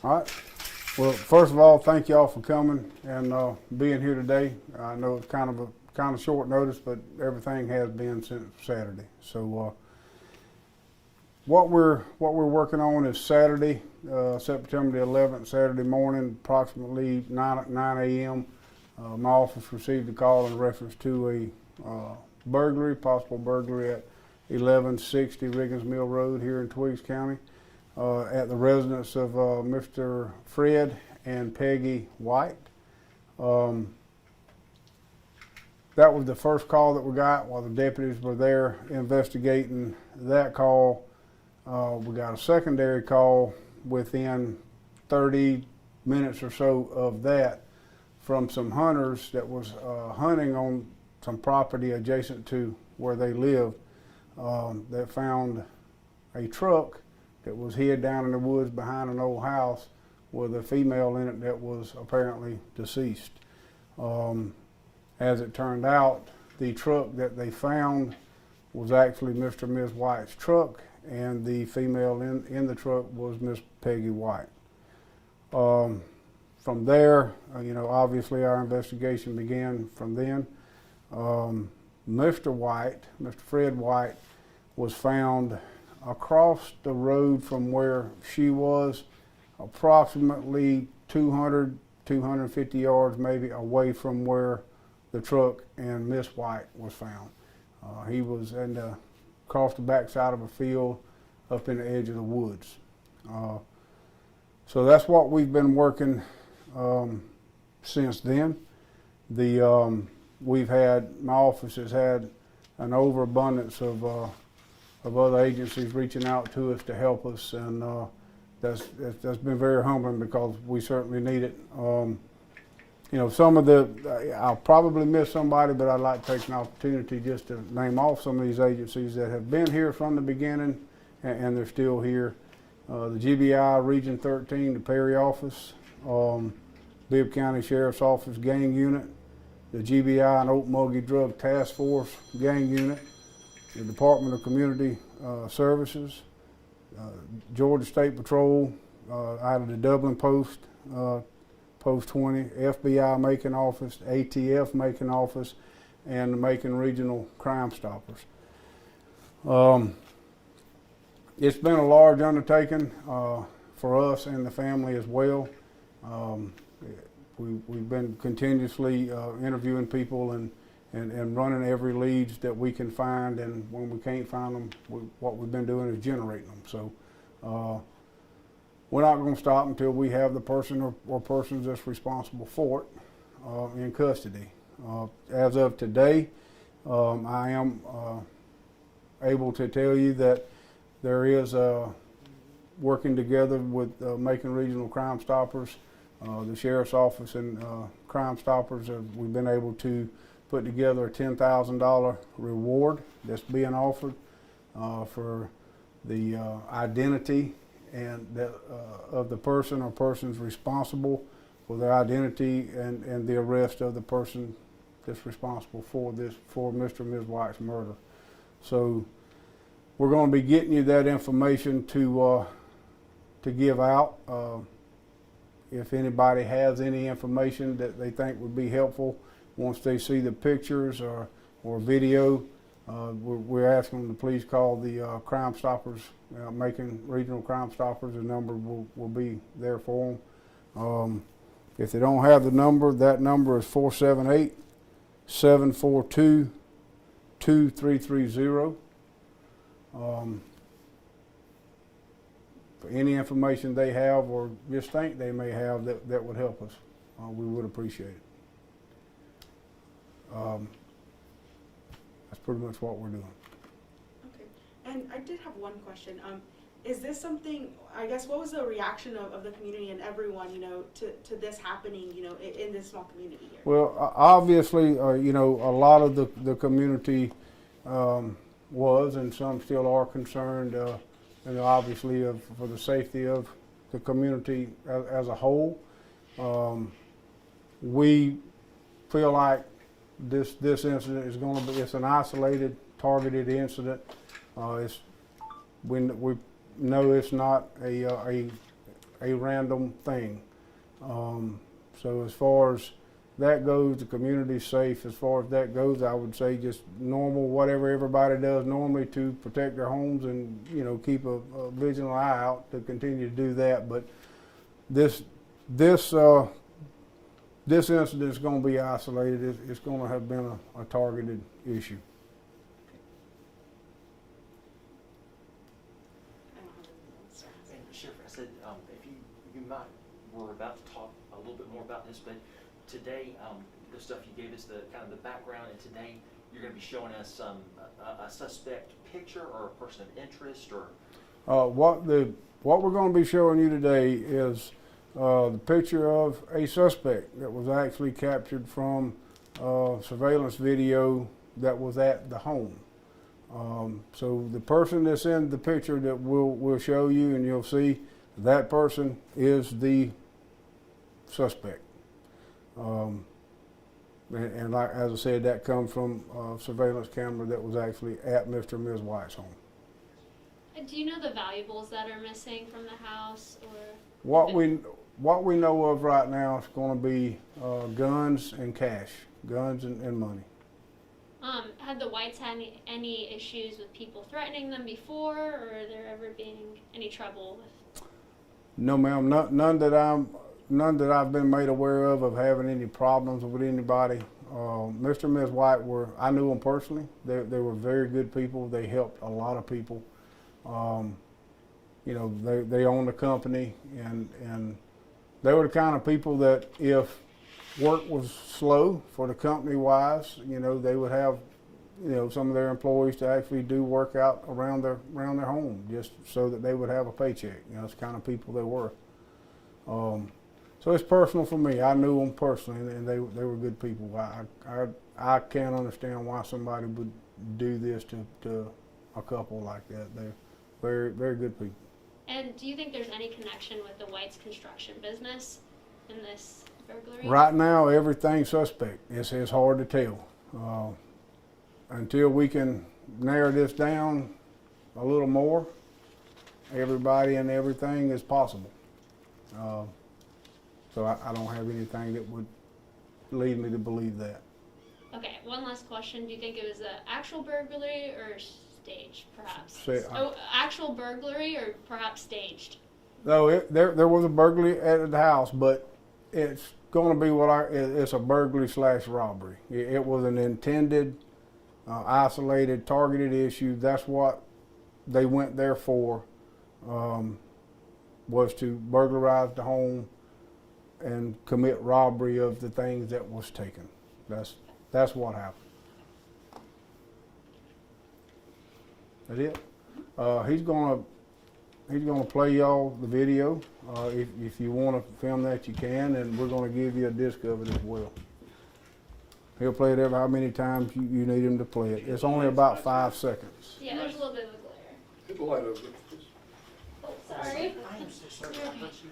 All right. Well, first of all, thank y'all for coming and being here today. I know it's kind of short notice, but everything has been since Saturday. So what we're working on is Saturday, September the 11th, Saturday morning, approximately 9 a.m. My office received a call in reference to a possible burglary at 1160 Riggins Mill Road here in Twiggs County. At the residence of Mr. Fred and Peggy White. That was the first call that we got while the deputies were there investigating that call. We got a secondary call within 30 minutes or so of that from some hunters that was hunting on some property adjacent to where they lived that found a truck that was hid down in the woods behind an old house with a female in it that was apparently deceased. As it turned out, the truck that they found was actually Mr. and Ms. White's truck, and the female in the truck was Miss Peggy White. From there, obviously our investigation began from then. Mr. Fred White, was found across the road from where she was, approximately 250 yards maybe away from where the truck and Miss White was found. He was across the backside of a field up in the edge of the woods. So that's what we've been working since then. My office has had an overabundance of other agencies reaching out to us to help us, and that's been very humbling because we certainly need it. I'll probably miss somebody, but I'd like to take an opportunity just to name off some of these agencies that have been here from the beginning and they're still here. The GBI Region 13, the Perry Office, Bibb County Sheriff's Office Gang Unit, the GBI and Ocmulgee Drug Task Force Gang Unit, the Department of Community Services, Georgia State Patrol out of the Dublin Post, Post 20, FBI Macon Office, ATF Macon Office, and the Macon Regional Crimestoppers. It's been a large undertaking for us and the family as well. We've been continuously interviewing people and running every leads that we can find, and when we can't find them, what we've been doing is generating them. So we're not going to stop until we have the person or persons that's responsible for it in custody. As of today, I am able to tell you that there is working together with Macon Regional Crimestoppers, the Sheriff's Office and Crimestoppers. We've been able to put together a $10,000 reward that's being offered for the identity and of the person or persons responsible for their identity and the arrest of the person that's responsible for Mr. and Ms. White's murder. So we're going to be getting you that information to give out. If anybody has any information that they think would be helpful, once they see the pictures or video, we're asking them to please call the Crimestoppers, Macon Regional Crimestoppers. The number will be there for them. If they don't have the number, that number is 478-742-2330. For any information they have or just think they may have that would help us, we would appreciate it. That's pretty much what we're doing. Okay, and I did have one question. Is this something, I guess, what was the reaction of the community and everyone, to this happening, in this small community here? Well, obviously, a lot of the community was, and some still are concerned, obviously, for the safety of the community as a whole. We feel like this incident is going to be, it's an isolated, targeted incident. We know it's not a a random thing. So as far as that goes, the community's safe. As far as that goes, I would say just normal, whatever everybody does normally to protect their homes and, you know, keep a vigilant eye out to continue to do that. But this incident is going to be isolated. It's going to have been a targeted issue. And Sheriff, I said, if you were about to talk a little bit more about this, but today, the stuff you gave us, the kind of the background, and today you're going to be showing us a suspect picture or a person of interest, or What we're going to be showing you today is the picture of a suspect that was actually captured from surveillance video that was at the home. So the person that's in the picture that we'll show you and you'll see, that person is the suspect. And like, as I said, that comes from a surveillance camera that was actually at Mr. and Ms. White's home. Do you know the valuables that are missing from the house, or What we know of right now is going to be guns and cash, guns and money. had the Whites had any issues with people threatening them before, or are there ever been any trouble with? No, ma'am. None that I've been made aware of having any problems with anybody. Mr. and Ms. White I knew them personally. They were very good people. They helped a lot of people. You know, they owned a company, and they were the kind of people that if work was slow for the company wise, you know, they would have, you know, some of their employees to actually do work out around their home just so that they would have a paycheck. You know, it's the kind of people they were. So it's personal for me. I knew them personally, and they were good people. I can't understand why somebody would do this to a couple like that. They're very, very good people. And do you think there's any connection with the White's construction business in this burglary? Right now, everything's suspect. It's hard to tell. Until we can narrow this down a little more, everybody and everything is possible. So I don't have anything that would lead me to believe that. Okay, one last question. Do you think it was an actual burglary or staged, perhaps? Actual burglary or perhaps staged? No, there was a burglary at the house, but it's going to be it's a burglary / robbery. It was an intended, isolated, targeted issue. That's what they went there for, was to burglarize the home and commit robbery of the things that was taken. That's what happened. That's it. He's gonna play y'all the video. If you want to film that, you can, and we're gonna give you a disc of it as well. He'll play it how many times you need him to play it. It's only about 5 seconds. Yeah, there's a little bit of a glare. Hit the light over. Oh, sorry. I am so sorry. I thought you